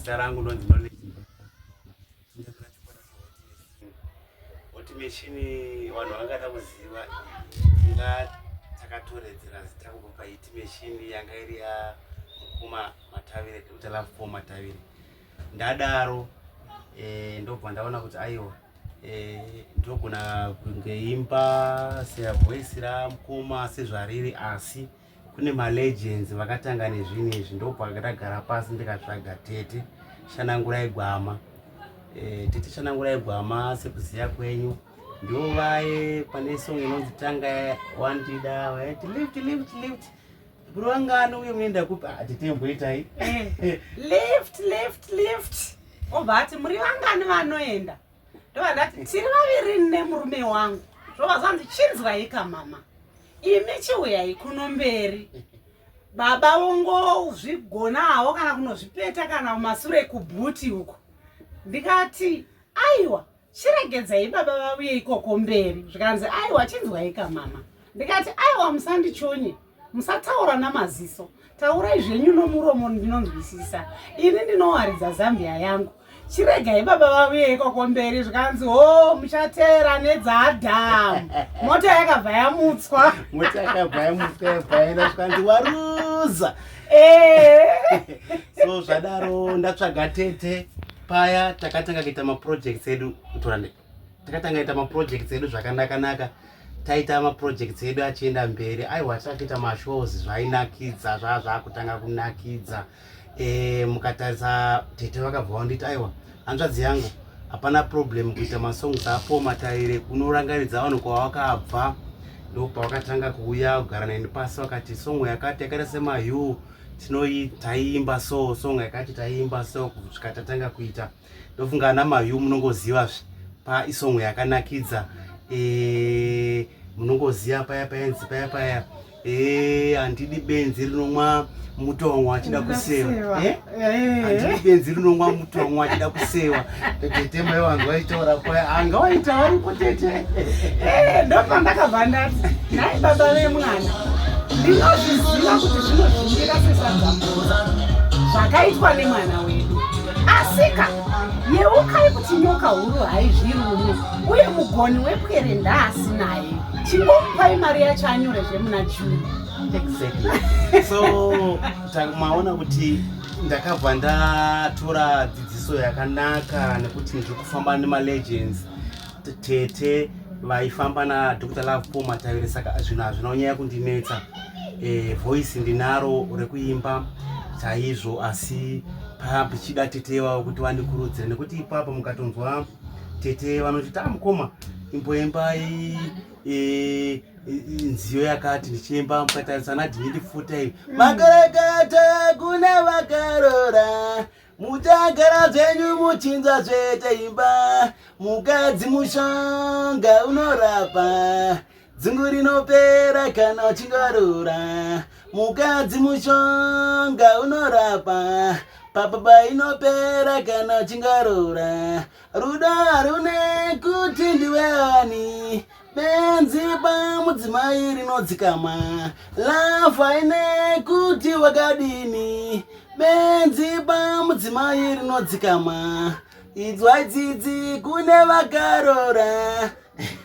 Zita rangu ndonzi Knowledge. Automation vanhu vangada kuziva inga takatoredzera zita kubva automation yanga iri ya Mukuma Matavire Dr. Love Paul Matavire. Ndadaro ndobva ndaona kuti aiwa ndogona kungeimba sevoice raMukuma sezvariri, asi kune malegends vakatanga nezvinhu izvi. Ndobva ndagara pasi ndikatsvaga Tete Shanangurai Gwama. Tete Shanangurai Gwama sekuziya kwenyu ndivo vaye pane song inonzi Tanga Wandida vaiti lift bro wangano uye munoenda kupi Tete mboitai lift obva ati muri vangani vanoenda ndova ndati tiri vaviri nemurume wangu zvova zvanzi chinzwaika mama imi chiuyai kuno mberi baba vongozvigona havo kana kunozvipeta kana mumasure kubhuti uko. Ndikati aiwa chiregedzai baba vauye ikoko mberi zvikanzi aiwa chinzwaika mama. Ndikati aiwa musandichonye musataura namaziso taurai zvenyu nomuromo ndinonzwisisa ini ndinowaridza Zambia yangu chiregai baba vauye ikoko mberi zvikanzi ho muchateera nedzadhamu mota yakabva yamutswa zvikanzi waruza. So zvadaro ndatsvaga Tete paya takatanga kuita maprojects edu kutorane takatanga kuita maprojects edu zvakanaka taita maprojects edu achienda mberi. Aiwa takaita mashows zvainakidza zvakutanga kunakidza. Mukatarisa Tete vakabva vanditi aiwa hanzvadzi yangu hapana problem kuita masongs aPaul Matavire kunorangaridza vanhu kwavakabva. Ndobva vakatanga kuuya kugara naini pasi vakati song yakati yakaita semayu taiimba so song yakati taiimba so kusvika tatanga kuita. Ndofunga ana mayu munongoziva paisong yakanakidza. Munongoziva paya handidi benzi rinomwa mutongo achida kusewa. Handidi benzi rinomwa mutongo achida kusewa. Tete mai vangu vaitaura paya anga waita varipo Tete. Ndobva ndakabva ndati nai baba vemwana ndinozviziva kuti zvinozvingira sesadzambuza zvakaitwa nemwana wedu, asika yeukai kuti nyoka huru haizvirume uye mugoni wepwere ndaasinaye chingomupai mari yacho anyore zvemuna June. Exactly. So maona kuti ndakabva ndatora dzidziso yakanaka nekuti ndiri kufamba nemalegends. Tete vaifamba naDr. Love Paul Matavire, saka zvinhu hazvinonyanya kundinetsa. Voice ndinaro rekuimba chaizvo, asi papichida Tete wavo kuti vandikurudzire nekuti ipapo mukatonzwa Tete vanoti Mukoma imboimbai nziyo yakati ndichiimba mukatarisa nadhinidi futa ivi makarakata kuna vakarora mutagara zvenyu muchinza zvetaimba mukadzi mushonga unorapa dzungu rinopera kana uchingarora mukadzi mushonga unorapa papapa inopera kana uchingarora rudo harune kuti ndiwe ani benzi pamudzimai rinodzikama lafu haine kuti wakadini benzi pamudzimai rinodzikama idzwai dzidzi kune vakarora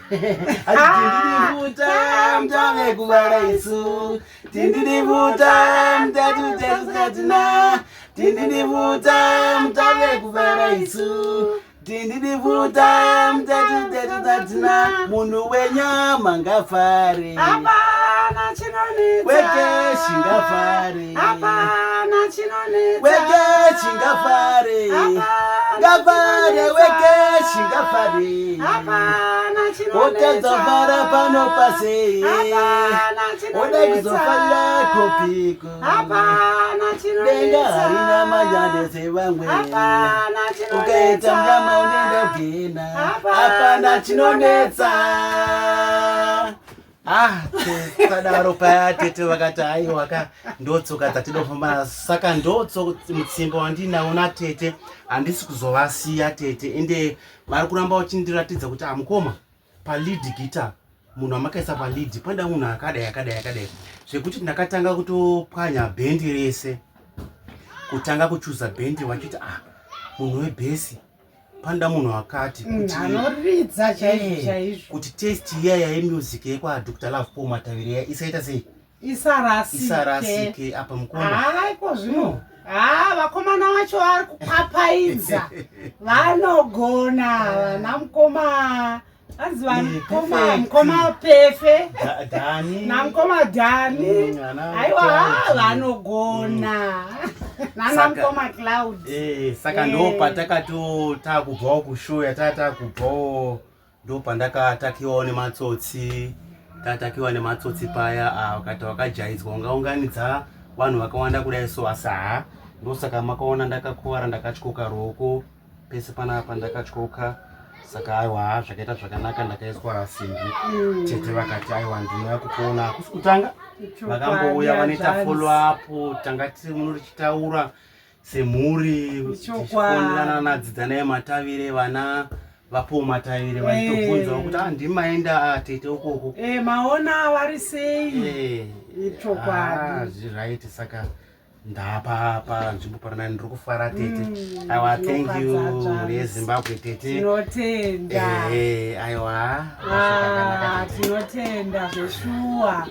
tindirivuta mutave kuvara isu tindirivuta mutatutetukatina tindirivuta mutave kuvara isu tindirivuta mutatutetukatina munhu wenyama ngafare hapana chinonetsa wekeshi ngafare hapana chinonetsa wekeshi ngafare ngafare wekeshi ngafare hapana chinonetsa utadzafara pano pase hapana uda kuzofarira kopiko hapana denga chinonetsa harina majande sevamwe hapana ukaita mnyama unoenda kugena hapana chinonetsa. Sadaro paya Tete vakati aiwa ndotsoka dzatidofamba, saka ndotso mutsimba wandinawo naTete handisi kuzovasiya Tete ende vari kuramba uchindiratidza kuti Mukoma palead guitar munhu amakaisa palead panda munhu akadai zvekuti ndakatanga kutopwanya bhendi rese kutanga kuchuza bhendi wachiti munhu webhesi panda munhu wakati anoridza chaizvo kuti test iyaya yemusic yekwaDr Love Paul Matavire isaita sei isarasike apa mukoma ko zvino vakomana vacho vari kupapaidza vanogona vana mukoma anzi mukoma Pefe namukoma Dhani aiwa vanogona nana mukoma Cloud saka ndo patakatobvawo kushow yatakubvawo ndo pandakatakiwawo nematsotsi paya wakati wakajaidzwa ungaunganidza vanhu vakawanda kudai so asa ndosaka makaona ndakakuwara ndakatyoka ruoko pese panapa ndakatyoka saka aiwa zvakaita zvakanaka ndakaiswa simbi tete vakati aiwa ndinouya kukuona hakusi kutanga vakambouya vanoita follow up tangati munori chitaura semhuri tichifonderana nadzidzana yematavire vana vaPaul Matavire vachitobvunzawo kuti ndimaenda tete ukoko maona vari sei chokwadi zviraiti saka ndapa panzvimbo parina ndiri kufara tete aiwa thank you reZimbabwe tete tinotenda aiwa tinotenda zveshuwa